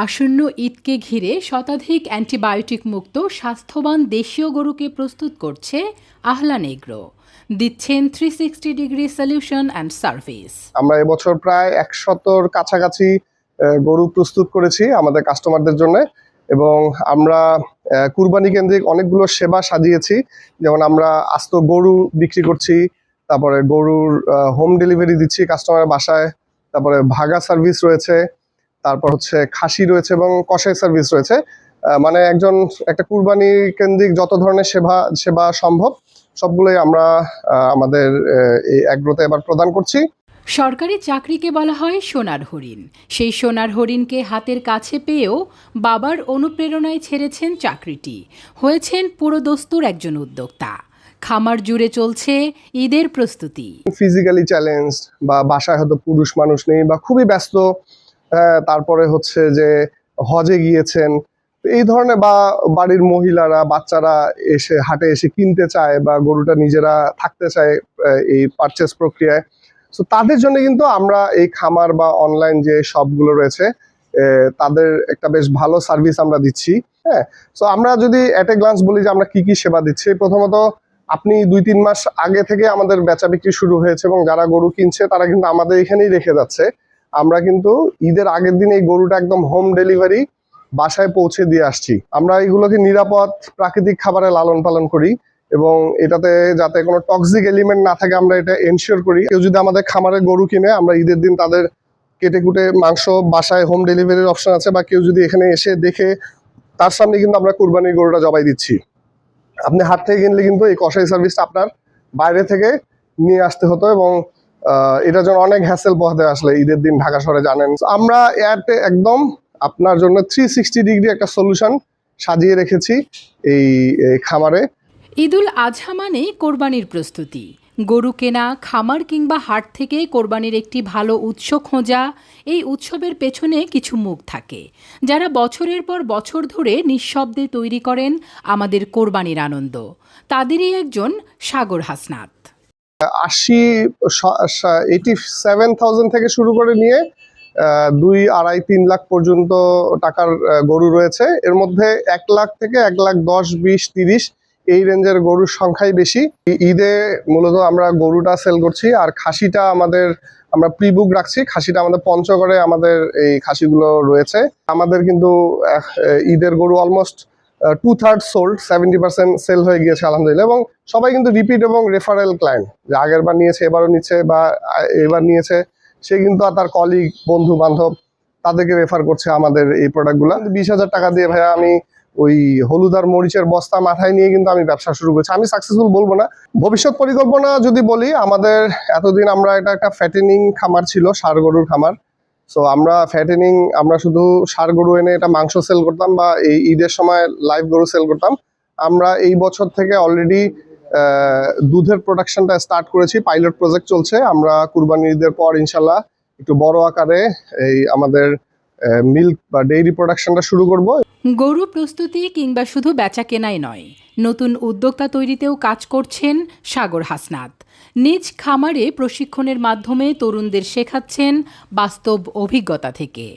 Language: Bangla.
আসন্ন ঈদকে ঘিরে শতাধিক অ্যান্টিবায়োটিক মুক্ত স্বাস্থ্যবান দেশীয় গরুকে প্রস্তুত করছে আহলান এগ্রো। দিচ্ছেন 360 ডিগ্রি সলিউশন অ্যান্ড সার্ভিস। আমরা এবছর প্রায় 100-র কাছাকাছি গরু প্রস্তুত করেছি আমাদের কাস্টমারদের জন্য, এবং আমরা কুরবানি কেন্দ্রিক অনেকগুলো সেবা সাজিয়েছি। যেমন আমরা আস্ত গরু বিক্রি করছি, তারপরে গরুর হোম ডেলিভারি দিচ্ছি কাস্টমারের বাসায়, তারপরে ভাগা সার্ভিস রয়েছে, তারপর হচ্ছে খাসি রয়েছে এবং কষাই সার্ভিস রয়েছে। মানে একটা কুরবানি কেন্দ্রিক যত ধরনের সেবা সম্ভব সবগুলোই আমরা আমাদের এই এগ্রোতে এবার প্রদান করছি। সরকারি চাকরিকে বলা হয় সোনার হরিণ। সেই সোনার হরিণকে হাতের কাছে পেয়েও বাবার অনুপ্রেরণায় ছেড়েছেন চাকরিটি, হয়েছেন পুরোদস্তুর একজন উদ্যোক্তা। খামার জুড়ে চলছে ঈদের প্রস্তুতি। ফিজিক্যালি চ্যালেঞ্জ বা বাসায় হয়তো পুরুষ মানুষ নেই বা খুবই ব্যস্ত, তারপরে হচ্ছে যে হজে গিয়েছেন, এই ধরনের, বা বাড়ির মহিলারা বাচ্চারা এসে হাটে এসে কিনতে চায় বা গরুটা নিজেরা থাকতে চায় এই পারচেস প্রক্রিয়ায়। সো তাদের জন্য কিন্তু আমরা এই খামার বা অনলাইন যে শপগুলো রয়েছে তাদের একটা বেশ ভালো সার্ভিস আমরা দিচ্ছি। হ্যাঁ, সো আমরা যদি অ্যাট এ গ্লান্স বলি যে আমরা কি কি সেবা দিচ্ছি, প্রথমত আপনি 2-3 মাস আগে থেকে আমাদের বেচা বিক্রি শুরু হয়েছে এবং যারা গরু কিনছে তারা কিন্তু আমাদের এখানেই রেখে যাচ্ছে। আমরা কিন্তু ঈদের আগের দিন এই গরুটা একদম হোম ডেলিভারি বাসায় পৌঁছে দিয়ে আসছি। আমরা এগুলোকে নিরাপদ প্রাকৃতিক খাবারে লালন পালন করি এবং এটাতে যাতে কোনো টক্সিক এলিমেন্ট না থাকে আমরা এটা এনশিওর করি। কেউ যদি আমাদের খামারে গরু কিনে, আমরা ঈদের দিন তাদের কেটে কুটে মাংস বাসায় হোম ডেলিভারির অপশন আছে, বা কেউ যদি এখানে এসে দেখে তার সামনে কিন্তু আমরা কুরবানির গরুটা জবাই দিচ্ছি। আপনি হাট থেকে কিনলে কিন্তু এই কষাই সার্ভিসটা আপনার বাইরে থেকে নিয়ে আসতে হতো এবং এটার জন্য অনেক হ্যাসেল পোহাতে আসলে ঈদের দিন ঢাকা শহরে জানেন। আমরা একদম আপনার জন্য 360 ডিগ্রি একটা সলিউশন সাজিয়ে রেখেছি এই খামারে। ঈদুল আজহা মানে কোরবানির প্রস্তুতি। গরু কেনা, খামার কিংবা হাট থেকে কোরবানির একটি ভালো উৎস খোঁজা, এই উৎসবের পেছনে কিছু মুখ থাকে যারা বছরের পর বছর ধরে নিঃশব্দে তৈরি করেন আমাদের কোরবানির আনন্দ। তাদেরই একজন সাগর হাসনাত। 87,000 থেকে শুরু করে নিয়ে 2-2.5-3 লাখ পর্যন্ত টাকার গরু রয়েছে। এর মধ্যে 1 লাখ থেকে 1 লাখ 10, 20, 30 এই রেঞ্জের গরুর সংখ্যাই বেশি। ঈদে মূলত আমরা গরুটা সেল করছি, আর খাসিটা আমরা প্রি বুক রাখছি। খাসিটা আমাদের পঞ্চগড়ে আমাদের এই খাসিগুলো রয়েছে। আমাদের কিন্তু ঈদের গরু অলমোস্ট 2/3 সোল্ড, 70% সেল হয়ে গিয়েছে আলহামদুলিল্লাহ। এবং সবাই কিন্তু রিপিট এবং রেফারেল ক্লায়েন্ট, যে আগের বার নিয়েছে এবারও নিচ্ছে বা এবার নিয়েছে, সে কিন্তু তার কলিগ বন্ধু বান্ধব তাদেরকে রেফার করছে আমাদের এই প্রোডাক্টগুলো। 20,000 টাকা দিয়ে ভাইয়া আমি ওই হলুদ আর মরিচের বস্তা মাথায় নিয়ে কিন্তু আমি ব্যবসা শুরু করছি। আমি সাকসেসফুল বলবো না। ভবিষ্যৎ পরিকল্পনা যদি বলি, আমাদের এতদিন আমরা এটা একটা ফ্যাটেনিং খামার ছিল, ষাঁড় গরুর খামার। সো আমরা শুধু ষাঁড় গরু এনে এটা মাংস সেল করতাম বা এই ঈদের সময় লাইভ গরু সেল করতাম। আমরা এই বছর থেকে অলরেডি দুধের প্রোডাকশনটা স্টার্ট করেছি, পাইলট প্রজেক্ট চলছে। আমরা কুরবানির ঈদের পর ইনশাল্লাহ একটু বড় আকারে এই আমাদের মিল্ক বা ডেইরি প্রোডাকশনটা শুরু করব। গরু প্রস্তুতি কিংবা শুধু বেচা কেনাই নয়, নতুন উদ্যোক্তা তৈরিতেও কাজ করছেন সাগর হাসনাত। নিজ খামারে প্রশিক্ষণের মাধ্যমে তরুণদের শেখাচ্ছেন বাস্তব অভিজ্ঞতা থেকে।